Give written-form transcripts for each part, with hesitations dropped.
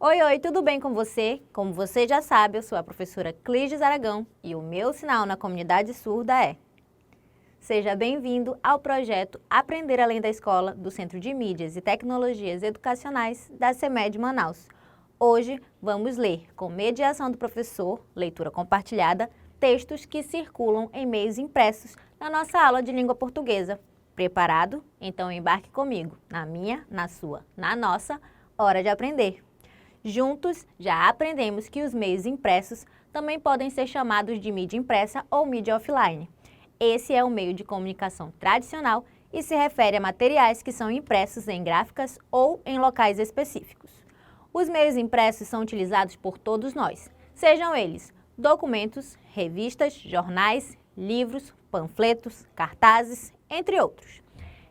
Oi, oi, tudo bem com você? Como você já sabe, eu sou a professora Clígis Aragão e o meu sinal na comunidade surda é: seja bem-vindo ao projeto Aprender Além da Escola do Centro de Mídias e Tecnologias Educacionais da CEMED Manaus. Hoje vamos ler, com mediação do professor, leitura compartilhada, textos que circulam em meios impressos na nossa aula de língua portuguesa. Preparado? Então embarque comigo na minha, na sua, na nossa hora de aprender. Juntos, já aprendemos que os meios impressos também podem ser chamados de mídia impressa ou mídia offline. Esse é um meio de comunicação tradicional e se refere a materiais que são impressos em gráficas ou em locais específicos. Os meios impressos são utilizados por todos nós, sejam eles documentos, revistas, jornais, livros, panfletos, cartazes, entre outros.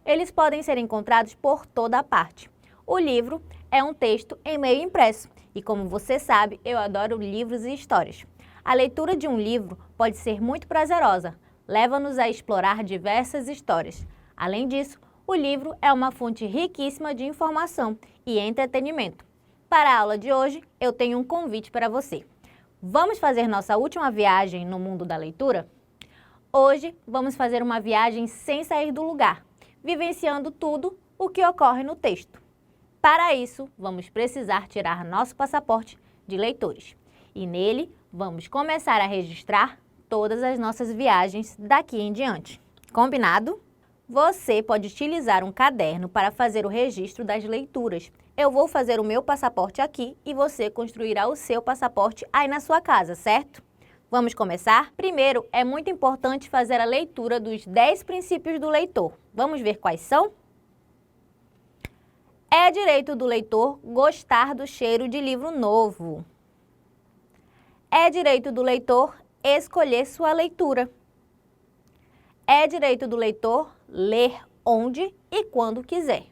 Eles podem ser encontrados por toda a parte. O livro é um texto em meio impresso e, como você sabe, eu adoro livros e histórias. A leitura de um livro pode ser muito prazerosa, leva-nos a explorar diversas histórias. Além disso, o livro é uma fonte riquíssima de informação e entretenimento. Para a aula de hoje, eu tenho um convite para você. Vamos fazer nossa última viagem no mundo da leitura? Hoje, vamos fazer uma viagem sem sair do lugar, vivenciando tudo o que ocorre no texto. Para isso, vamos precisar tirar nosso passaporte de leitores. E nele, vamos começar a registrar todas as nossas viagens daqui em diante. Combinado? Você pode utilizar um caderno para fazer o registro das leituras. Eu vou fazer o meu passaporte aqui e você construirá o seu passaporte aí na sua casa, certo? Vamos começar? Primeiro, é muito importante fazer a leitura dos 10 princípios do leitor. Vamos ver quais são? É direito do leitor gostar do cheiro de livro novo. É direito do leitor escolher sua leitura. É direito do leitor ler onde e quando quiser.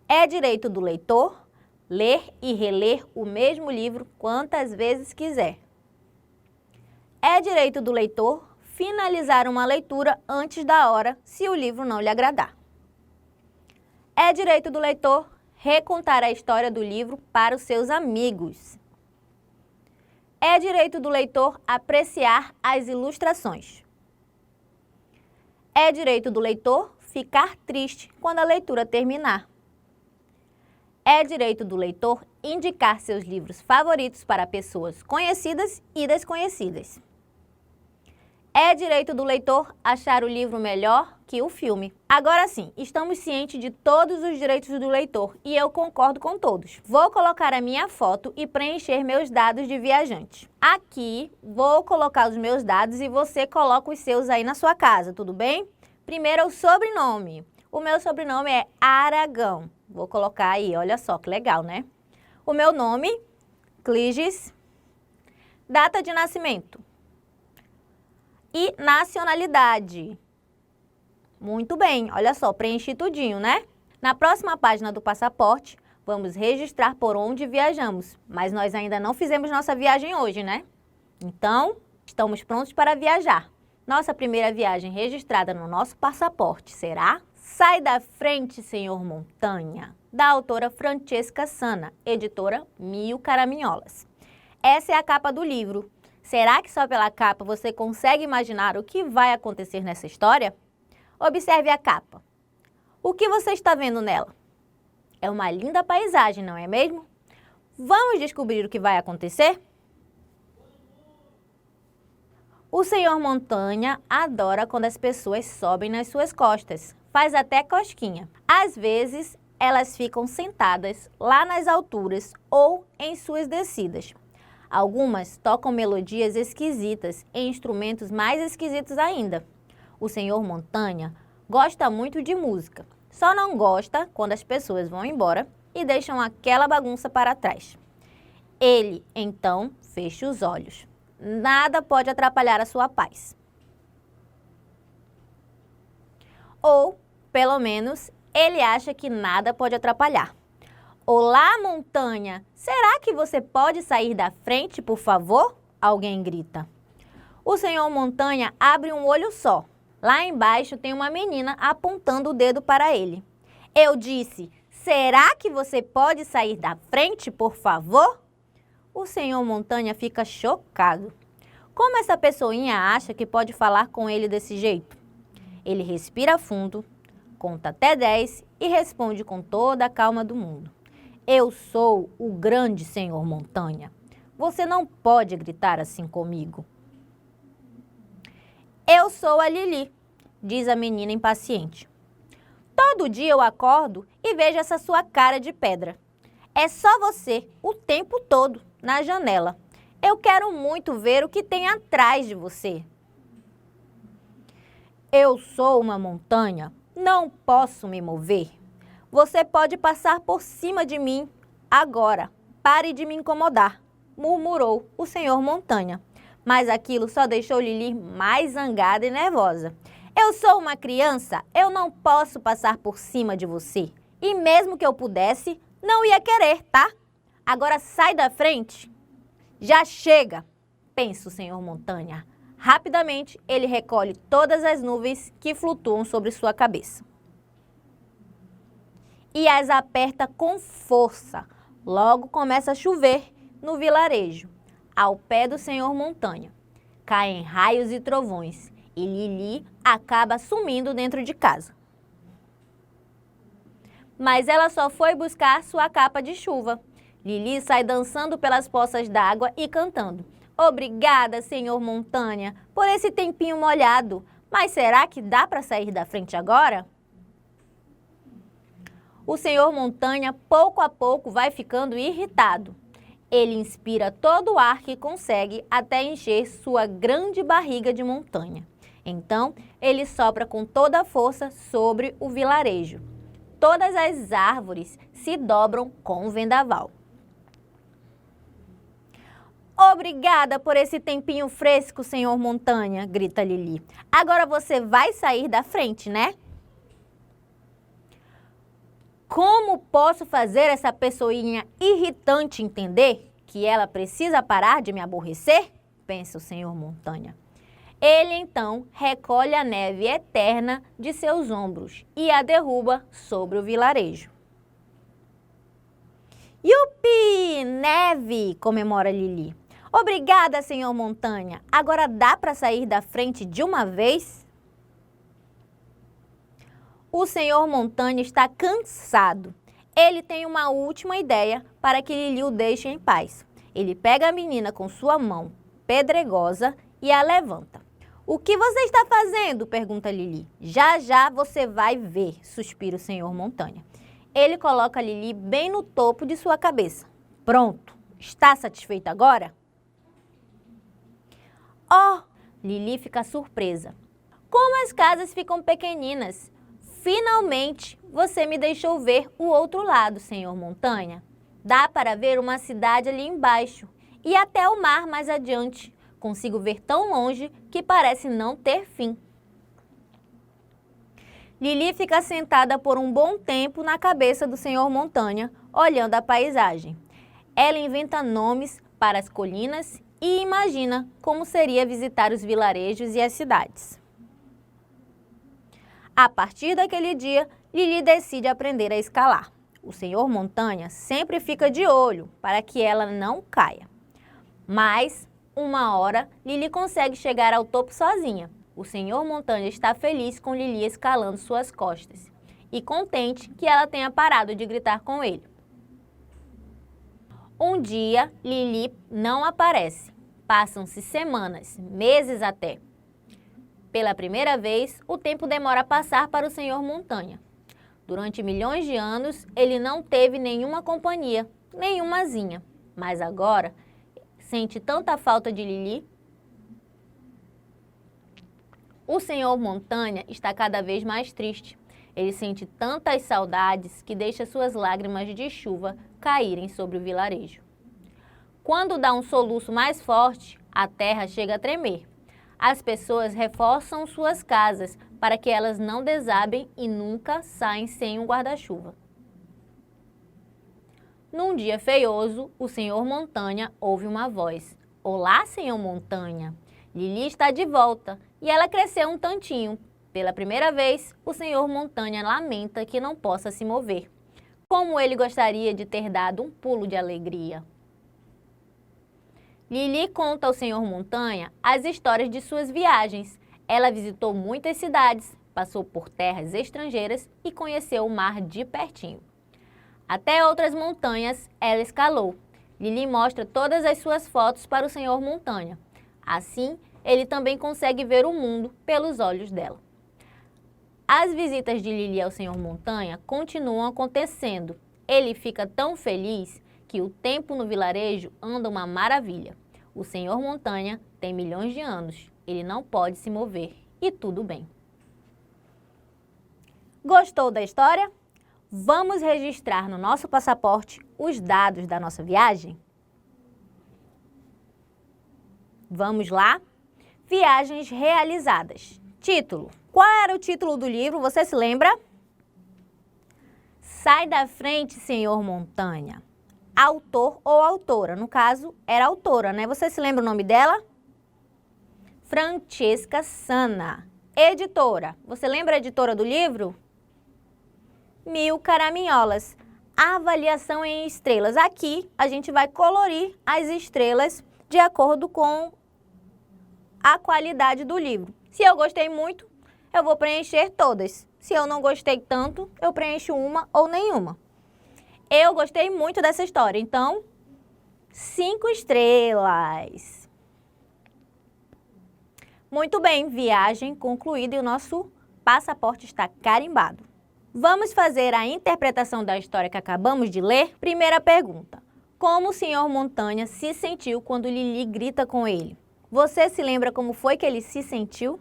É direito do leitor ler e reler o mesmo livro quantas vezes quiser. É direito do leitor finalizar uma leitura antes da hora, se o livro não lhe agradar. É direito do leitor recontar a história do livro para os seus amigos. É direito do leitor apreciar as ilustrações. É direito do leitor ficar triste quando a leitura terminar. É direito do leitor indicar seus livros favoritos para pessoas conhecidas e desconhecidas. É direito do leitor achar o livro melhor que o filme. Agora sim, estamos cientes de todos os direitos do leitor e eu concordo com todos. Vou colocar a minha foto e preencher meus dados de viajante. Aqui, vou colocar os meus dados e você coloca os seus aí na sua casa, tudo bem? Primeiro é o sobrenome. O meu sobrenome é Aragão. Vou colocar aí, olha só que legal, né? O meu nome, Clígis. Data de nascimento. E nacionalidade. Muito bem, olha só, preenchi tudinho, né? Na próxima página do passaporte, vamos registrar por onde viajamos, mas nós ainda não fizemos nossa viagem hoje, né? Então, estamos prontos para viajar. Nossa primeira viagem registrada no nosso passaporte será Sai da Frente, Senhor Montanha, da autora Francesca Sana, editora Mil Caraminholas. Essa é a capa do livro. Será que só pela capa você consegue imaginar o que vai acontecer nessa história? Observe a capa. O que você está vendo nela? É uma linda paisagem, não é mesmo? Vamos descobrir o que vai acontecer? O Senhor Montanha adora quando as pessoas sobem nas suas costas, faz até cosquinha. Às vezes, elas ficam sentadas lá nas alturas ou em suas descidas. Algumas tocam melodias esquisitas e instrumentos mais esquisitos ainda. O Senhor Montanha gosta muito de música, só não gosta quando as pessoas vão embora e deixam aquela bagunça para trás. Ele, então, fecha os olhos. Nada pode atrapalhar a sua paz. Ou, pelo menos, ele acha que nada pode atrapalhar. Olá, montanha! Será que você pode sair da frente, por favor? Alguém grita. O Senhor Montanha abre um olho só. Lá embaixo tem uma menina apontando o dedo para ele. Eu disse, Será que você pode sair da frente, por favor? O senhor Montanha fica chocado. Como essa pessoinha acha que pode falar com ele desse jeito? Ele respira fundo, conta até 10 e responde com toda a calma do mundo. Eu sou o grande senhor Montanha. Você não pode gritar assim comigo. Eu sou a Lili, diz a menina impaciente. Todo dia eu acordo e vejo essa sua cara de pedra. É só você, o tempo todo, na janela. Eu quero muito ver o que tem atrás de você. Eu sou uma montanha, não posso me mover. Você pode passar por cima de mim agora. Pare de me incomodar, murmurou o senhor Montanha. Mas aquilo só deixou Lili mais zangada e nervosa. Eu sou uma criança, eu não posso passar por cima de você. E mesmo que eu pudesse, não ia querer, tá? Agora sai da frente. Já chega, pensa o senhor Montanha. Rapidamente, ele recolhe todas as nuvens que flutuam sobre sua cabeça. E as aperta com força. Logo começa a chover no vilarejo, ao pé do senhor Montanha. Caem raios e trovões e Lili acaba sumindo dentro de casa. Mas ela só foi buscar sua capa de chuva. Lili sai dançando pelas poças d'água e cantando. Obrigada, senhor Montanha, por esse tempinho molhado. Mas será que dá para sair da frente agora? O senhor Montanha, pouco a pouco, vai ficando irritado. Ele inspira todo o ar que consegue até encher sua grande barriga de montanha. Então, ele sopra com toda a força sobre o vilarejo. Todas as árvores se dobram com o vendaval. Obrigada por esse tempinho fresco, senhor Montanha, grita Lili. Agora você vai sair da frente, né? Como posso fazer essa pessoinha irritante entender que ela precisa parar de me aborrecer? Pensa o senhor Montanha. Ele então recolhe a neve eterna de seus ombros e a derruba sobre o vilarejo. Yupi! Neve! Comemora Lili. Obrigada, senhor Montanha. Agora dá para sair da frente de uma vez? O senhor Montanha está cansado. Ele tem uma última ideia para que Lili o deixe em paz. Ele pega a menina com sua mão pedregosa e a levanta. O que você está fazendo? Pergunta Lili. Já já você vai ver, suspira o senhor Montanha. Ele coloca Lili bem no topo de sua cabeça. Pronto. Está satisfeita agora? Oh! Lili fica surpresa. Como as casas ficam pequeninas. Finalmente, você me deixou ver o outro lado, senhor Montanha. Dá para ver uma cidade ali embaixo e até o mar mais adiante. Consigo ver tão longe que parece não ter fim. Lili fica sentada por um bom tempo na cabeça do senhor Montanha, olhando a paisagem. Ela inventa nomes para as colinas e imagina como seria visitar os vilarejos e as cidades. A partir daquele dia, Lili decide aprender a escalar. O senhor Montanha sempre fica de olho para que ela não caia. Mas, uma hora, Lili consegue chegar ao topo sozinha. O senhor Montanha está feliz com Lili escalando suas costas e contente que ela tenha parado de gritar com ele. Um dia, Lili não aparece. Passam-se semanas, meses até. Pela primeira vez, o tempo demora a passar para o senhor Montanha. Durante milhões de anos, ele não teve nenhuma companhia, nenhumazinha. Mas agora, sente tanta falta de Lili. O senhor Montanha está cada vez mais triste. Ele sente tantas saudades que deixa suas lágrimas de chuva caírem sobre o vilarejo. Quando dá um soluço mais forte, a terra chega a tremer. As pessoas reforçam suas casas para que elas não desabem e nunca saem sem um guarda-chuva. Num dia feioso, o senhor Montanha ouve uma voz. Olá, senhor Montanha. Lili está de volta e ela cresceu um tantinho. Pela primeira vez, o senhor Montanha lamenta que não possa se mover. Como ele gostaria de ter dado um pulo de alegria. Lili conta ao Senhor Montanha as histórias de suas viagens. Ela visitou muitas cidades, passou por terras estrangeiras e conheceu o mar de pertinho. Até outras montanhas ela escalou. Lili mostra todas as suas fotos para o Senhor Montanha. Assim, ele também consegue ver o mundo pelos olhos dela. As visitas de Lili ao Senhor Montanha continuam acontecendo. Ele fica tão feliz que o tempo no vilarejo anda uma maravilha. O Senhor Montanha tem milhões de anos. Ele não pode se mover e tudo bem. Gostou da história? Vamos registrar no nosso passaporte os dados da nossa viagem? Vamos lá? Viagens realizadas. Título. Qual era o título do livro? Você se lembra? Sai da frente, Senhor Montanha. Autor ou autora? No caso, era autora, né? Você se lembra o nome dela? Francesca Sanna. Editora. Você lembra a editora do livro? Mil Caraminholas. Avaliação em estrelas. Aqui a gente vai colorir as estrelas de acordo com a qualidade do livro. Se eu gostei muito, eu vou preencher todas. Se eu não gostei tanto, eu preencho uma ou nenhuma. Eu gostei muito dessa história, então 5 estrelas. Muito bem, viagem concluída e o nosso passaporte está carimbado. Vamos fazer a interpretação da história que acabamos de ler? Primeira pergunta. Como o Senhor Montanha se sentiu quando Lili grita com ele? Você se lembra como foi que ele se sentiu?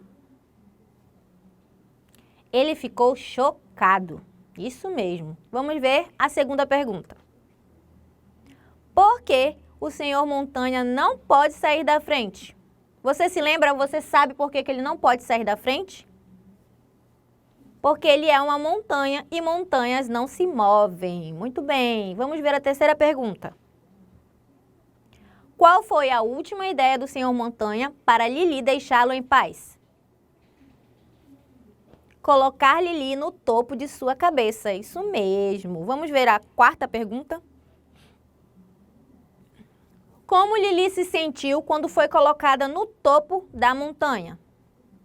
Ele ficou chocado. Isso mesmo. Vamos ver a segunda pergunta. Por que o Senhor Montanha não pode sair da frente? Você se lembra, você sabe por que ele não pode sair da frente? Porque ele é uma montanha e montanhas não se movem. Muito bem. Vamos ver a terceira pergunta. Qual foi a última ideia do Senhor Montanha para Lili deixá-lo em paz? Colocar Lili no topo de sua cabeça. Isso mesmo. Vamos ver a quarta pergunta. Como Lili se sentiu quando foi colocada no topo da montanha?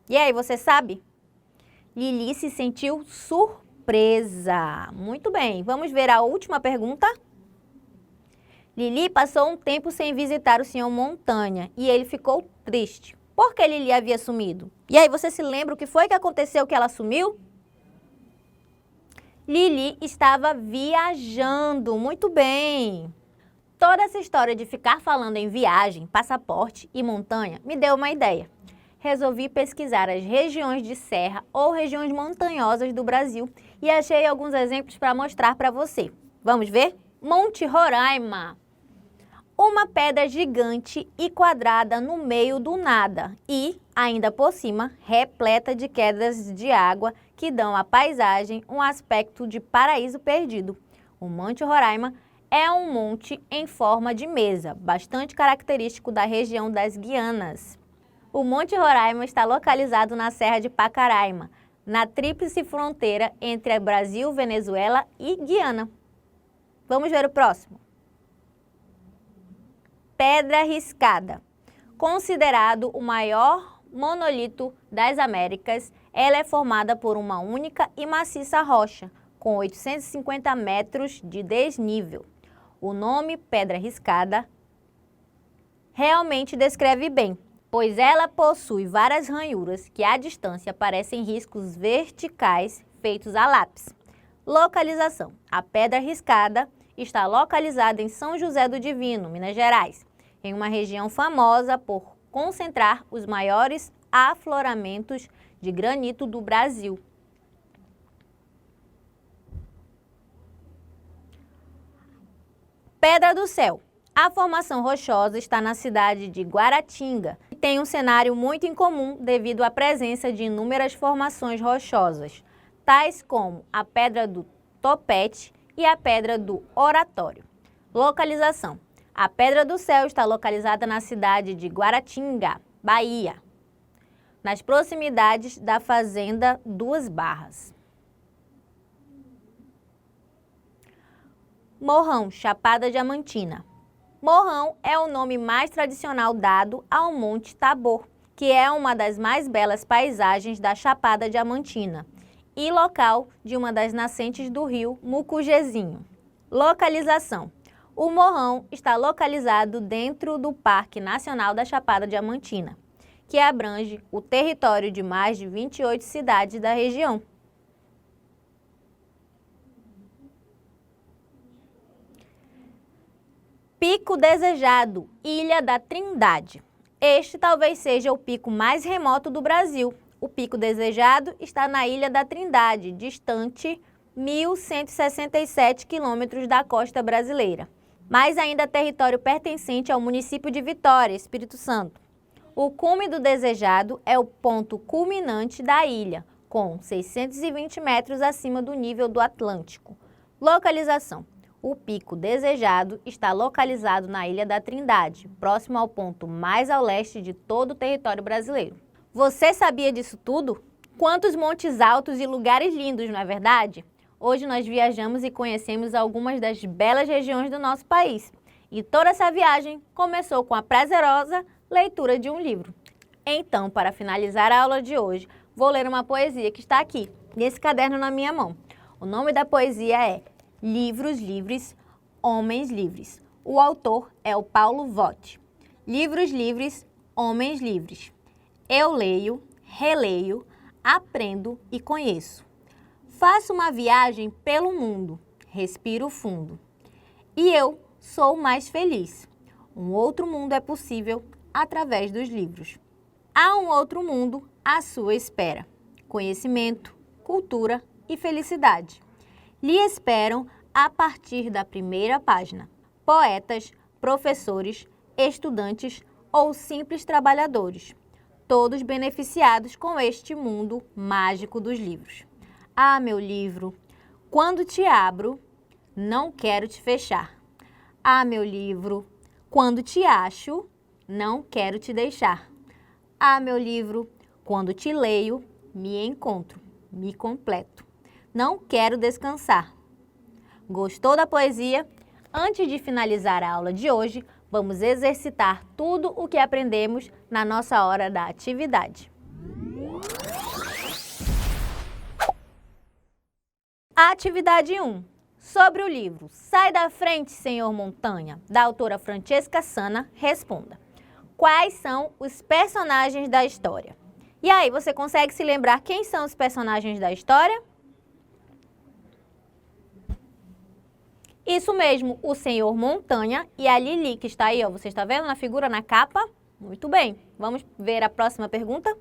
E aí, você sabe? Lili se sentiu surpresa. Muito bem. Vamos ver a última pergunta. Lili passou um tempo sem visitar o Senhor Montanha e ele ficou triste. Por que Lili havia sumido? E aí, você se lembra o que foi que aconteceu que ela sumiu? Lili estava viajando. Muito bem. Toda essa história de ficar falando em viagem, passaporte e montanha me deu uma ideia. Resolvi pesquisar as regiões de serra ou regiões montanhosas do Brasil e achei alguns exemplos para mostrar para você. Vamos ver? Monte Roraima. Uma pedra gigante e quadrada no meio do nada e, ainda por cima, repleta de quedas de água que dão à paisagem um aspecto de paraíso perdido. O Monte Roraima é um monte em forma de mesa, bastante característico da região das Guianas. O Monte Roraima está localizado na Serra de Pacaraima, na tríplice fronteira entre Brasil, Venezuela e Guiana. Vamos ver o próximo. Pedra Riscada. Considerado o maior monolito das Américas, ela é formada por uma única e maciça rocha, com 850 metros de desnível. O nome Pedra Riscada realmente descreve bem, pois ela possui várias ranhuras que à distância parecem riscos verticais feitos a lápis. Localização. A Pedra Riscada está localizada em São José do Divino, Minas Gerais, em uma região famosa por concentrar os maiores afloramentos de granito do Brasil. Pedra do Céu. A formação rochosa está na cidade de Guaratinga e tem um cenário muito incomum devido à presença de inúmeras formações rochosas, tais como a Pedra do Topete e a Pedra do Oratório. Localização. A Pedra do Céu está localizada na cidade de Guaratinga, Bahia, nas proximidades da Fazenda Duas Barras. Morrão, Chapada Diamantina. Morrão é o nome mais tradicional dado ao Monte Tabor, que é uma das mais belas paisagens da Chapada Diamantina e local de uma das nascentes do rio Mucujezinho. Localização. O Morrão está localizado dentro do Parque Nacional da Chapada Diamantina, que abrange o território de mais de 28 cidades da região. Pico Desejado, Ilha da Trindade. Este talvez seja o pico mais remoto do Brasil. O Pico Desejado está na Ilha da Trindade, distante 1.167 quilômetros da costa brasileira, mas ainda território pertencente ao município de Vitória, Espírito Santo. O cume do Desejado é o ponto culminante da ilha, com 620 metros acima do nível do Atlântico. Localização. O Pico Desejado está localizado na Ilha da Trindade, próximo ao ponto mais ao leste de todo o território brasileiro. Você sabia disso tudo? Quantos montes altos e lugares lindos, não é verdade? Hoje nós viajamos e conhecemos algumas das belas regiões do nosso país. E toda essa viagem começou com a prazerosa leitura de um livro. Então, para finalizar a aula de hoje, vou ler uma poesia que está aqui, nesse caderno na minha mão. O nome da poesia é Livros Livres, Homens Livres. O autor é o Paulo Vogt. Livros livres, homens livres. Eu leio, releio, aprendo e conheço. Faço uma viagem pelo mundo, respiro fundo. E eu sou mais feliz. Um outro mundo é possível através dos livros. Há um outro mundo à sua espera. Conhecimento, cultura e felicidade lhe esperam a partir da primeira página. Poetas, professores, estudantes ou simples trabalhadores, todos beneficiados com este mundo mágico dos livros. Ah, meu livro, quando te abro, não quero te fechar. Ah, meu livro, quando te acho, não quero te deixar. Ah, meu livro, quando te leio, me encontro, me completo. Não quero descansar. Gostou da poesia? Antes de finalizar a aula de hoje, vamos exercitar tudo o que aprendemos na nossa hora da atividade. Atividade 1. Sobre o livro Sai da Frente, Senhor Montanha, da autora Francesca Sanna, responda. Quais são os personagens da história? E aí, você consegue se lembrar quem são os personagens da história? Isso mesmo, o Senhor Montanha e a Lili, que está aí, ó, você está vendo na figura, na capa? Muito bem. Vamos ver a próxima pergunta?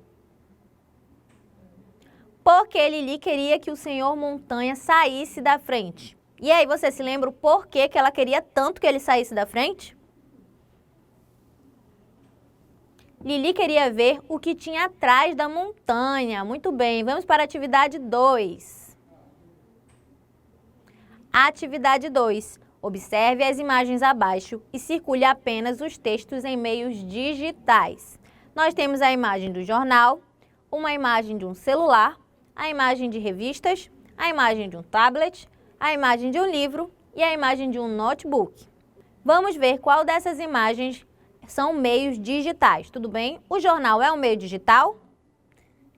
Por que Lili queria que o Senhor Montanha saísse da frente? E aí, você se lembra o porquê que ela queria tanto que ele saísse da frente? Lili queria ver o que tinha atrás da montanha. Muito bem, vamos para a atividade 2. Atividade 2. Observe as imagens abaixo e circule apenas os textos em meios digitais. Nós temos a imagem do jornal, uma imagem de um celular, a imagem de revistas, a imagem de um tablet, a imagem de um livro e a imagem de um notebook. Vamos ver qual dessas imagens são meios digitais, tudo bem? O jornal é um meio digital?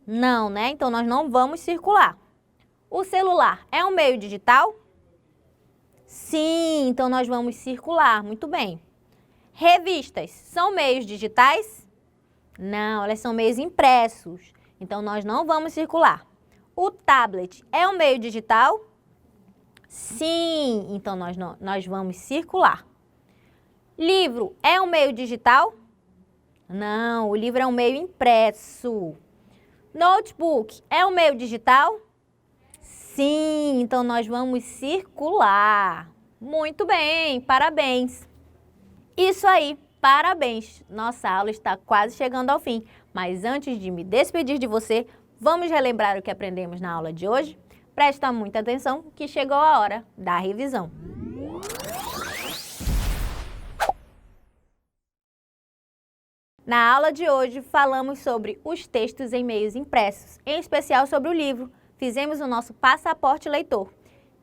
Não, né? Então nós não vamos circular. O celular é um meio digital? Sim, então nós vamos circular, muito bem. Revistas são meios digitais? Não, elas são meios impressos, então nós não vamos circular. O tablet é um meio digital? Sim, então nós vamos circular. Livro é um meio digital? Não, o livro é um meio impresso. Notebook é um meio digital? Sim, então nós vamos circular. Muito bem, parabéns. Isso aí, parabéns. Nossa aula está quase chegando ao fim, mas antes de me despedir de você, vamos relembrar o que aprendemos na aula de hoje? Presta muita atenção que chegou a hora da revisão. Na aula de hoje, falamos sobre os textos em meios impressos, em especial sobre o livro. Fizemos o nosso passaporte leitor.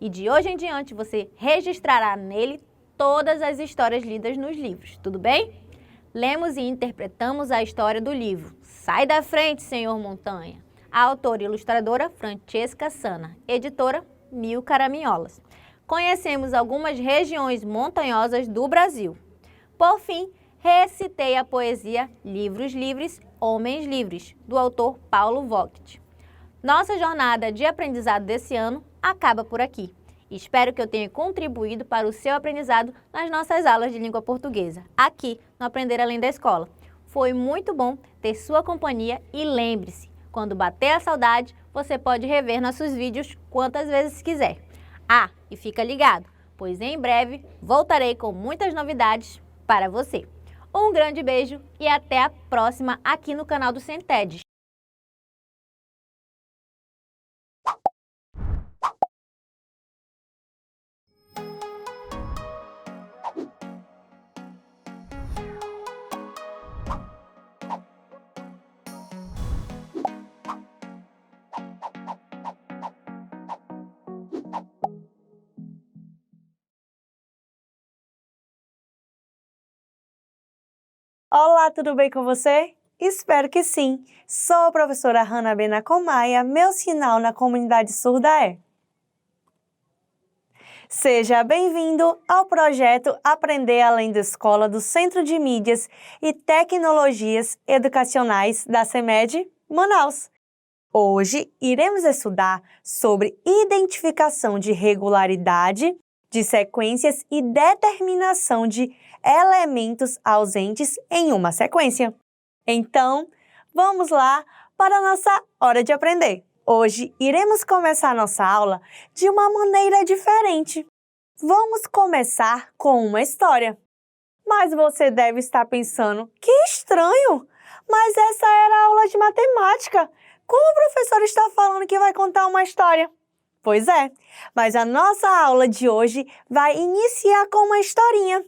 E de hoje em diante você registrará nele todas as histórias lidas nos livros, tudo bem? Lemos e interpretamos a história do livro Sai da Frente, Senhor Montanha. A autora e ilustradora Francesca Sana, editora Mil Caraminholas. Conhecemos algumas regiões montanhosas do Brasil. Por fim, recitei a poesia Livros Livres, Homens Livres, do autor Paulo Vogt. Nossa jornada de aprendizado desse ano acaba por aqui. Espero que eu tenha contribuído para o seu aprendizado nas nossas aulas de língua portuguesa, aqui no Aprender Além da Escola. Foi muito bom ter sua companhia e lembre-se, quando bater a saudade, você pode rever nossos vídeos quantas vezes quiser. Ah, e fica ligado, pois em breve voltarei com muitas novidades para você. Um grande beijo e até a próxima aqui no canal do Cented. Olá, tudo bem com você? Espero que sim! Sou a professora Hanna Benacomaia, meu sinal na comunidade surda é. Seja bem-vindo ao projeto Aprender Além da Escola do Centro de Mídias e Tecnologias Educacionais da CEMED, Manaus. Hoje iremos estudar sobre identificação de regularidade, de sequências e determinação de elementos ausentes em uma sequência. Então, vamos lá para a nossa hora de aprender. Hoje iremos começar nossa aula de uma maneira diferente. Vamos começar com uma história. Mas você deve estar pensando, que estranho! Mas essa era a aula de matemática. Como o professor está falando que vai contar uma história? Pois é, mas a nossa aula de hoje vai iniciar com uma historinha.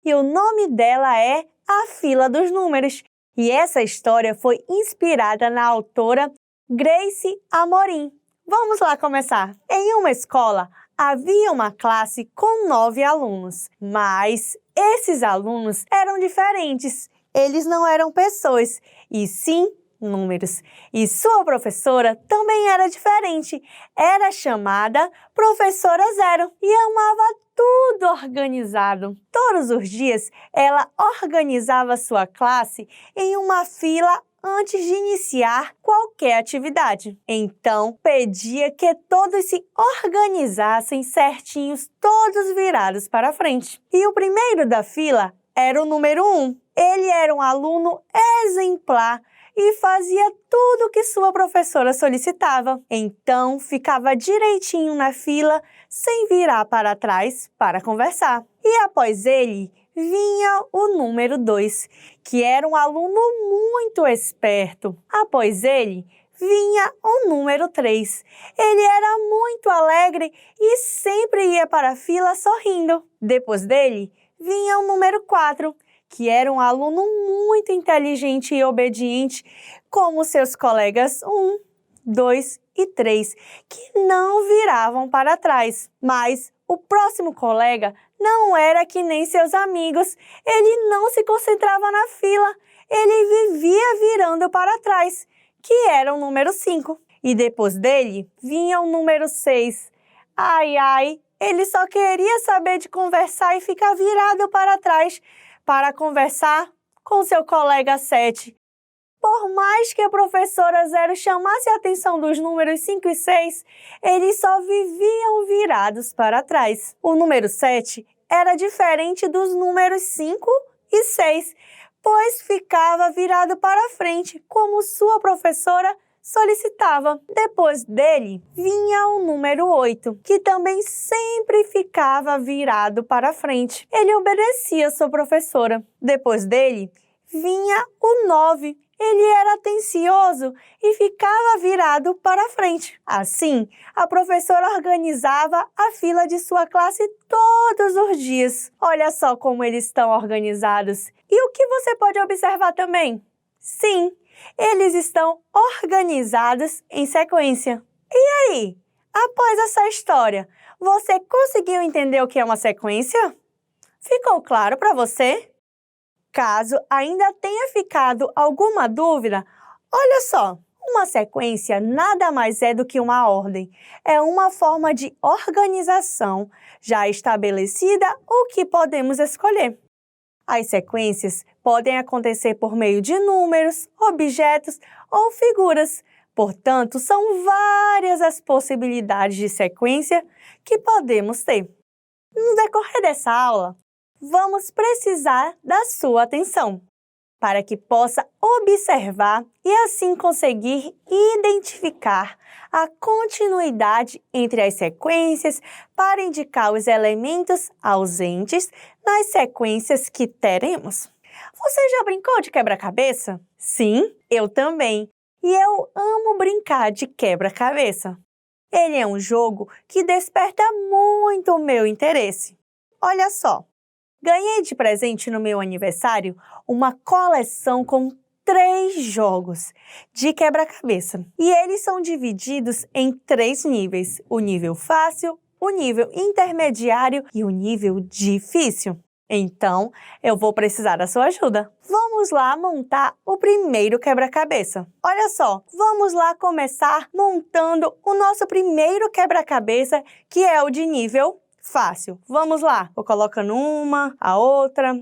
E o nome dela é A Fila dos Números. E essa história foi inspirada na autora Grace Amorim. Vamos lá começar. Em uma escola, havia uma classe com 9 alunos, mas esses alunos eram diferentes. Eles não eram pessoas, e sim números. E sua professora também era diferente. Era chamada Professora Zero e amava tudo organizado. Todos os dias, ela organizava sua classe em uma fila antes de iniciar qualquer atividade. Então, pedia que todos se organizassem certinhos, todos virados para frente. E o primeiro da fila era o número 1. Ele era um aluno exemplar e fazia tudo o que sua professora solicitava. Então, ficava direitinho na fila, sem virar para trás para conversar. E após ele, vinha o número 2, que era um aluno muito esperto. Após ele, vinha o número 3. Ele era muito alegre e sempre ia para a fila sorrindo. Depois dele, vinha o número 4, que era um aluno muito inteligente e obediente, como seus colegas 1, 2 e 3, que não viravam para trás. Mas o próximo colega não era que nem seus amigos, ele não se concentrava na fila, ele vivia virando para trás, que era o número 5. E depois dele, vinha o número 6. Ai, ele só queria saber de conversar e ficar virado para trás, para conversar com seu colega 7. Por mais que a professora Zero chamasse a atenção dos números 5 e 6, eles só viviam virados para trás. O número 7 era diferente dos números 5 e 6, pois ficava virado para frente, como sua professora solicitava. Depois dele, vinha o número 8, que também sempre ficava virado para frente. Ele obedecia sua professora. Depois dele, vinha o 9. Ele era atencioso e ficava virado para frente. Assim, a professora organizava a fila de sua classe todos os dias. Olha só como eles estão organizados. E o que você pode observar também? Sim, eles estão organizados em sequência. E aí, Após essa história, você conseguiu entender o que é uma sequência? Ficou claro para você? Caso ainda tenha ficado alguma dúvida, olha só, uma sequência nada mais é do que uma ordem. É uma forma de organização já estabelecida ou que podemos escolher. As sequências podem acontecer por meio de números, objetos ou figuras. Portanto, são várias as possibilidades de sequência que podemos ter. No decorrer dessa aula, vamos precisar da sua atenção para que possa observar e assim conseguir identificar a continuidade entre as sequências para indicar os elementos ausentes nas sequências que teremos. Você já brincou de quebra-cabeça? Sim, eu também. E eu amo brincar de quebra-cabeça. Ele é um jogo que desperta muito o meu interesse. Olha só, ganhei de presente no meu aniversário uma coleção com 3 jogos de quebra-cabeça. E eles são divididos em 3 níveis: o nível fácil, o nível intermediário e o nível difícil. Então, eu vou precisar da sua ajuda. Vamos lá montar o primeiro quebra-cabeça. Olha só, vamos lá começar montando o nosso primeiro quebra-cabeça, que é o de nível fácil. Vamos lá, vou colocando uma, a outra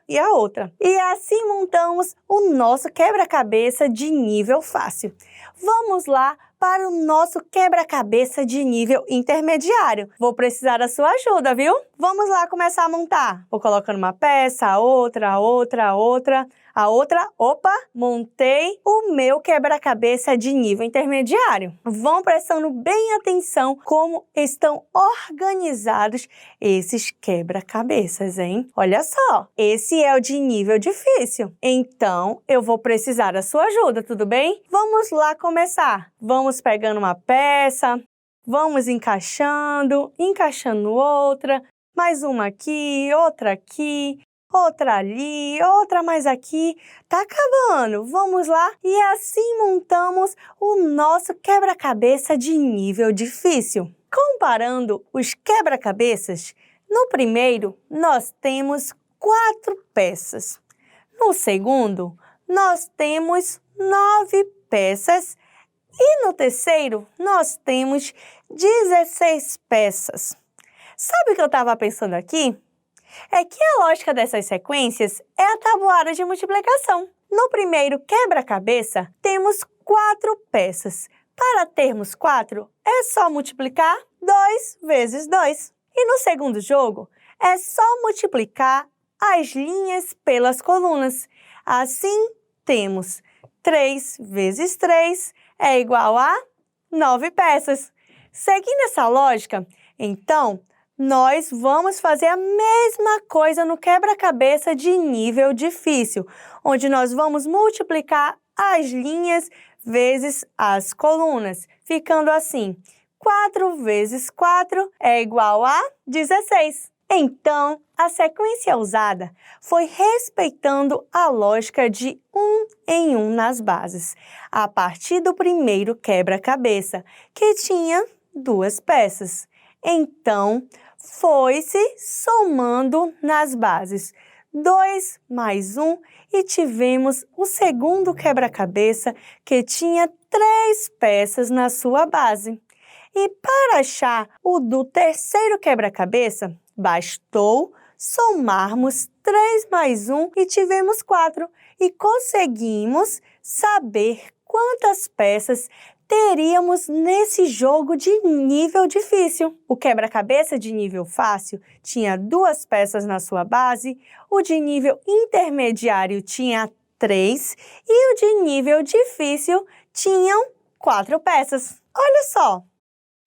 e a outra. E assim montamos o nosso quebra-cabeça de nível fácil. Vamos lá para o nosso quebra-cabeça de nível intermediário. Vou precisar da sua ajuda, viu? Vamos lá começar a montar. Vou colocando uma peça, a outra. Opa, montei o meu quebra-cabeça de nível intermediário. Vão prestando bem atenção como estão organizados esses quebra-cabeças, hein? Olha só, esse é o de nível difícil. Então, eu vou precisar da sua ajuda, tudo bem? Vamos lá começar. Vamos pegando uma peça, vamos encaixando outra, mais uma aqui, outra ali, outra mais aqui. Tá acabando. Vamos lá e assim montamos o nosso quebra-cabeça de nível difícil. Comparando os quebra-cabeças, no primeiro nós temos 4 peças. No segundo, nós temos 9 peças. E no terceiro, nós temos 16 peças. Sabe o que eu estava pensando aqui? É que a lógica dessas sequências é a tabuada de multiplicação. No primeiro quebra-cabeça, temos 4 peças. Para termos 4, é só multiplicar 2 vezes 2. E no segundo jogo, é só multiplicar as linhas pelas colunas. Assim, temos 3 vezes 3 é igual a 9 peças. Seguindo essa lógica, então, nós vamos fazer a mesma coisa no quebra-cabeça de nível difícil, onde nós vamos multiplicar as linhas vezes as colunas, ficando assim: 4 vezes 4 é igual a 16. Então, a sequência usada foi respeitando a lógica de 1 em 1 nas bases, a partir do primeiro quebra-cabeça, que tinha 2 peças. Então, foi-se somando nas bases 2 mais 1 e tivemos o segundo quebra-cabeça que tinha 3 peças na sua base. E para achar o do terceiro quebra-cabeça, bastou somarmos 3 mais 1 e tivemos 4. E conseguimos saber quantas peças teríamos nesse jogo de nível difícil. O quebra-cabeça de nível fácil tinha 2 peças na sua base, o de nível intermediário tinha 3 e o de nível difícil tinham 4 peças. Olha só,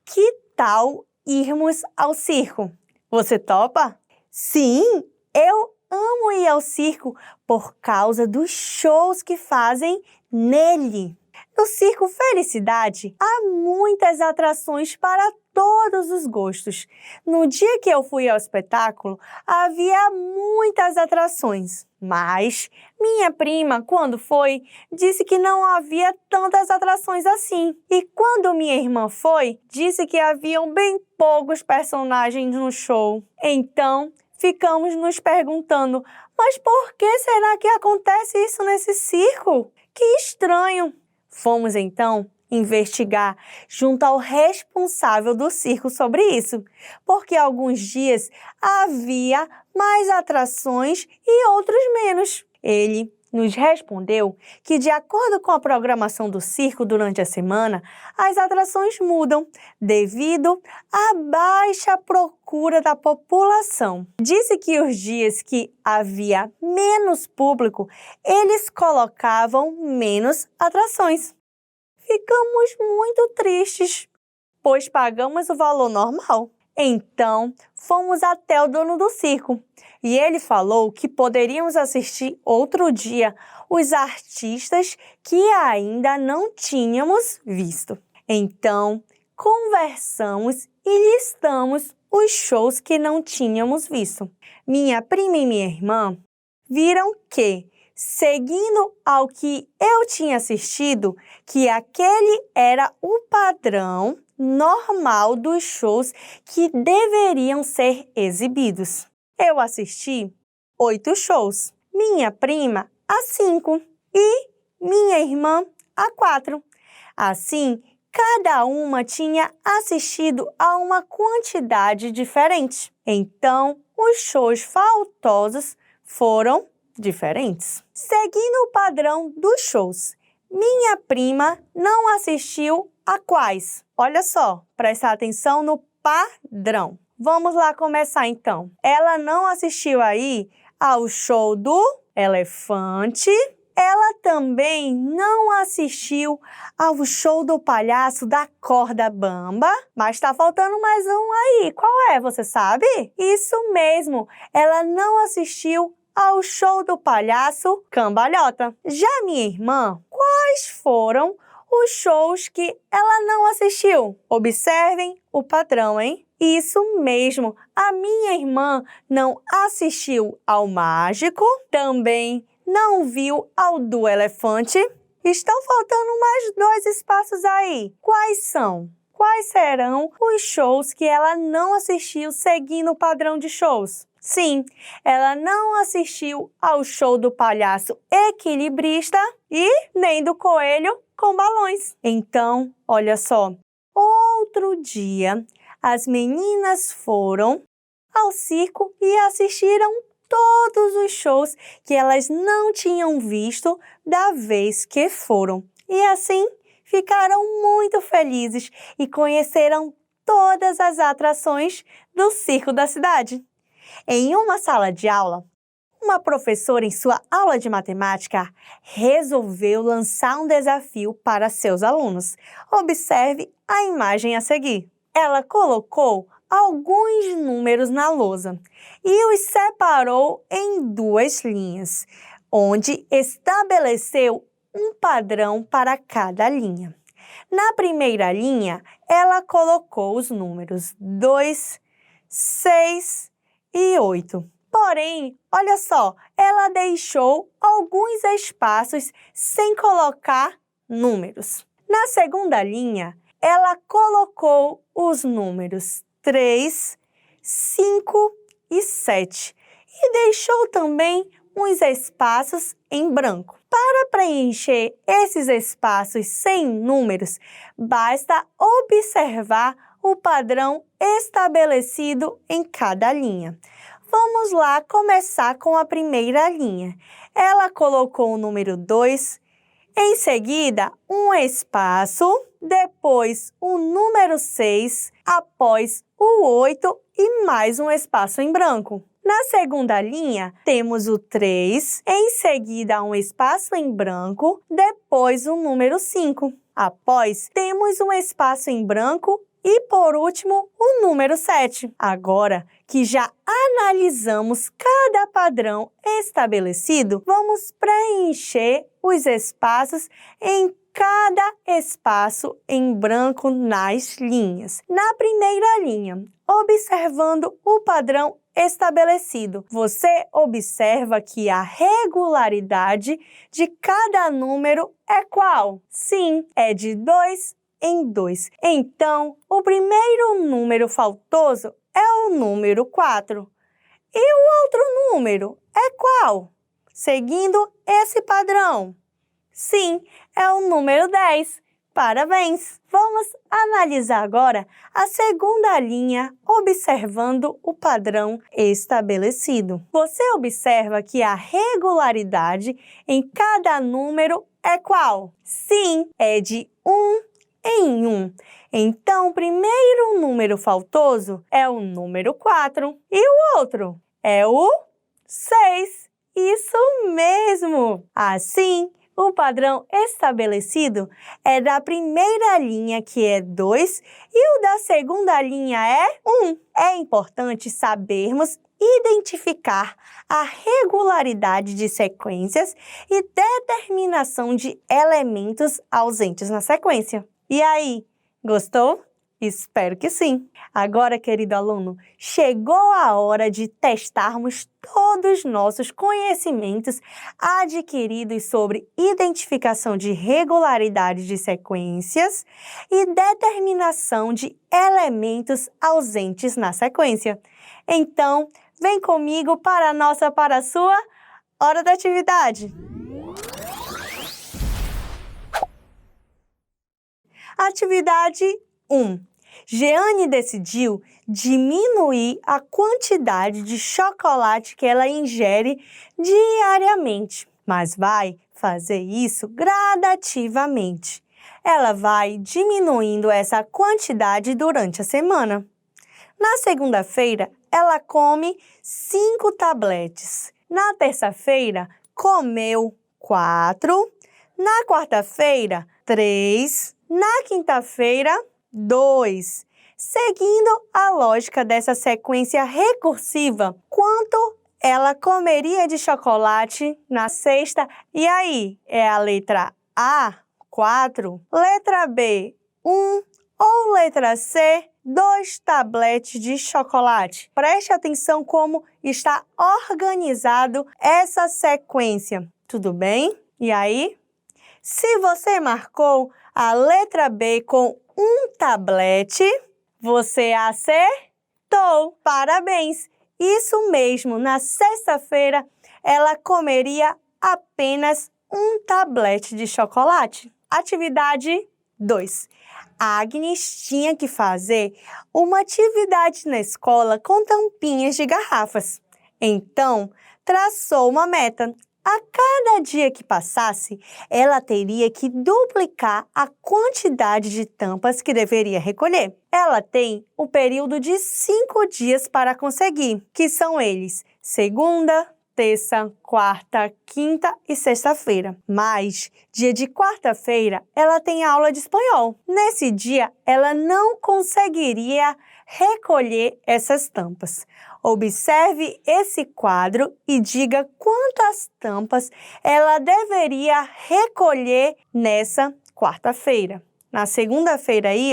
que tal irmos ao circo? Você topa? Sim, eu amo ir ao circo por causa dos shows que fazem nele. No Circo Felicidade, há muitas atrações para todos os gostos. No dia que eu fui ao espetáculo, havia muitas atrações, mas minha prima, quando foi, disse que não havia tantas atrações assim. E quando minha irmã foi, disse que haviam bem poucos personagens no show. Então, ficamos nos perguntando, mas por que será que acontece isso nesse circo? Que estranho! Fomos então investigar junto ao responsável do circo sobre isso, porque alguns dias havia mais atrações e outros menos. Ele nos respondeu que, de acordo com a programação do circo durante a semana, as atrações mudam devido à baixa procura da população. Disse que os dias que havia menos público, eles colocavam menos atrações. Ficamos muito tristes, pois pagamos o valor normal. Então, fomos até o dono do circo e ele falou que poderíamos assistir outro dia os artistas que ainda não tínhamos visto. Então, conversamos e listamos os shows que não tínhamos visto. Minha prima e minha irmã viram que, seguindo ao que eu tinha assistido, que aquele era o padrão normal dos shows que deveriam ser exibidos. Eu assisti 8 shows, minha prima a 5 e minha irmã a 4. Assim, cada uma tinha assistido a uma quantidade diferente. Então, os shows faltosos foram diferentes. Seguindo o padrão dos shows, minha prima não assistiu a quais? Olha só, presta atenção no padrão. Vamos lá começar então. Ela não assistiu aí ao show do elefante. Ela também não assistiu ao show do palhaço da corda bamba, mas tá faltando mais um aí. Qual é, você sabe? Isso mesmo, ela não assistiu ao show do palhaço cambalhota. Já minha irmã, quais foram os shows que ela não assistiu? Observem o padrão, hein? Isso mesmo, a minha irmã não assistiu ao mágico, também não viu ao do elefante. Estão faltando mais 2 espaços aí. Quais são? Quais serão os shows que ela não assistiu seguindo o padrão de shows? Sim, ela não assistiu ao show do palhaço equilibrista e nem do coelho com balões. Então, olha só, outro dia as meninas foram ao circo e assistiram todos os shows que elas não tinham visto da vez que foram. E assim, ficaram muito felizes e conheceram todas as atrações do circo da cidade. Em uma sala de aula, uma professora, em sua aula de matemática, resolveu lançar um desafio para seus alunos. Observe a imagem a seguir. Ela colocou alguns números na lousa e os separou em 2 linhas, onde estabeleceu um padrão para cada linha. Na primeira linha, ela colocou os números 2, 6 e 8. Porém, olha só, ela deixou alguns espaços sem colocar números. Na segunda linha, ela colocou os números 3, 5 e 7 e deixou também uns espaços em branco. Para preencher esses espaços sem números, basta observar o padrão estabelecido em cada linha. Vamos lá começar com a primeira linha. Ela colocou o número 2, em seguida um espaço, depois o número 6, após o 8 e mais um espaço em branco. Na segunda linha, temos o 3, em seguida um espaço em branco, depois o número 5. Após, temos um espaço em branco e, por último, o número 7. Agora que já analisamos cada padrão estabelecido, vamos preencher os espaços em cada espaço em branco nas linhas. Na primeira linha, observando o padrão estabelecido, você observa que a regularidade de cada número é qual? Sim, é de 2 em 2. Então, o primeiro número faltoso é o número 4. E o outro número é qual? Seguindo esse padrão. Sim, é o número 10. Parabéns! Vamos analisar agora a segunda linha, observando o padrão estabelecido. Você observa que a regularidade em cada número é qual? Sim, é de 1 em 1. Então, o primeiro número faltoso é o número 4 e o outro é o 6. Isso mesmo! Assim, o padrão estabelecido é da primeira linha, que é 2, e o da segunda linha é 1. É importante sabermos identificar a regularidade de sequências e determinação de elementos ausentes na sequência. E aí, gostou? Espero que sim! Agora, querido aluno, chegou a hora de testarmos todos os nossos conhecimentos adquiridos sobre identificação de regularidade de sequências e determinação de elementos ausentes na sequência. Então, vem comigo para a sua hora da atividade! Atividade 1. Jeane decidiu diminuir a quantidade de chocolate que ela ingere diariamente, mas vai fazer isso gradativamente. Ela vai diminuindo essa quantidade durante a semana. Na segunda-feira, ela come 5 tabletes. Na terça-feira, comeu 4. Na quarta-feira, 3. Na quinta-feira, 2. Seguindo a lógica dessa sequência recursiva, quanto ela comeria de chocolate na sexta? E aí, é a letra A, 4, letra B, 1 ou letra C, 2 tabletes de chocolate? Preste atenção como está organizado essa sequência, tudo bem? E aí? Se você marcou a letra B com 1 tablete, você acertou! Parabéns! Isso mesmo, na sexta-feira ela comeria apenas 1 tablete de chocolate. Atividade 2. Agnes tinha que fazer uma atividade na escola com tampinhas de garrafas. Então, traçou uma meta. A cada dia que passasse, ela teria que duplicar a quantidade de tampas que deveria recolher. Ela tem o período de 5 dias para conseguir, que são eles: segunda, terça, quarta, quinta e sexta-feira. Mas, dia de quarta-feira, ela tem aula de espanhol. Nesse dia, ela não conseguiria recolher essas tampas. Observe esse quadro e diga quantas tampas ela deveria recolher nessa quarta-feira. Na segunda-feira aí,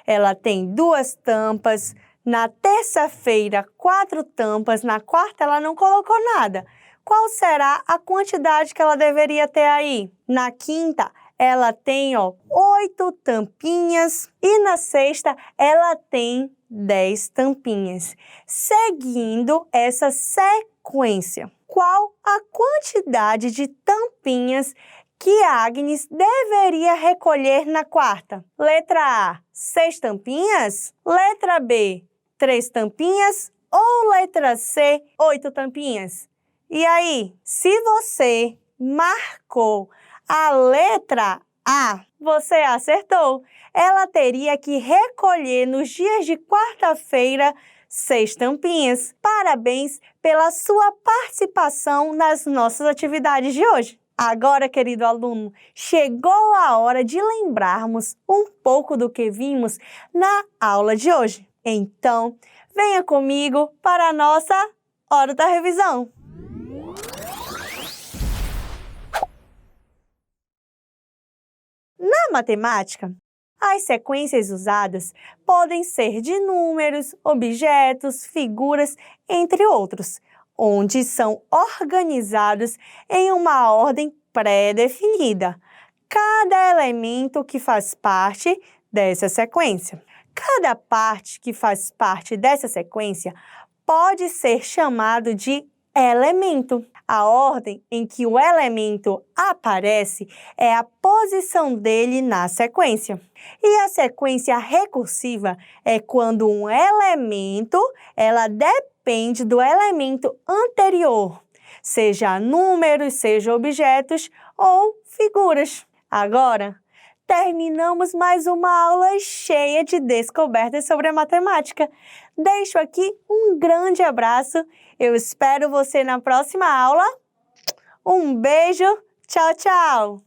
ela tem 2 tampas. Na terça-feira, 4 tampas. Na quarta, ela não colocou nada. Qual será a quantidade que ela deveria ter aí? Na quinta, ela tem 8 tampinhas. E na sexta, ela tem 10 tampinhas. Seguindo essa sequência, qual a quantidade de tampinhas que Agnes deveria recolher na quarta? Letra A, 6 tampinhas? Letra B, 3 tampinhas? Ou letra C, 8 tampinhas? E aí, se você marcou a letra A, você acertou. Ela teria que recolher nos dias de quarta-feira 6 tampinhas. Parabéns pela sua participação nas nossas atividades de hoje. Agora, querido aluno, chegou a hora de lembrarmos um pouco do que vimos na aula de hoje. Então, venha comigo para a nossa hora da revisão. Na matemática, as sequências usadas podem ser de números, objetos, figuras, entre outros, onde são organizados em uma ordem pré-definida, cada elemento que faz parte dessa sequência. Cada parte que faz parte dessa sequência pode ser chamado de elemento. A ordem em que o elemento aparece é a posição dele na sequência. E a sequência recursiva é quando um elemento, ela depende do elemento anterior, seja números, seja objetos ou figuras. Agora, terminamos mais uma aula cheia de descobertas sobre a matemática. Deixo aqui um grande abraço. Eu espero você na próxima aula. Um beijo. Tchau, tchau!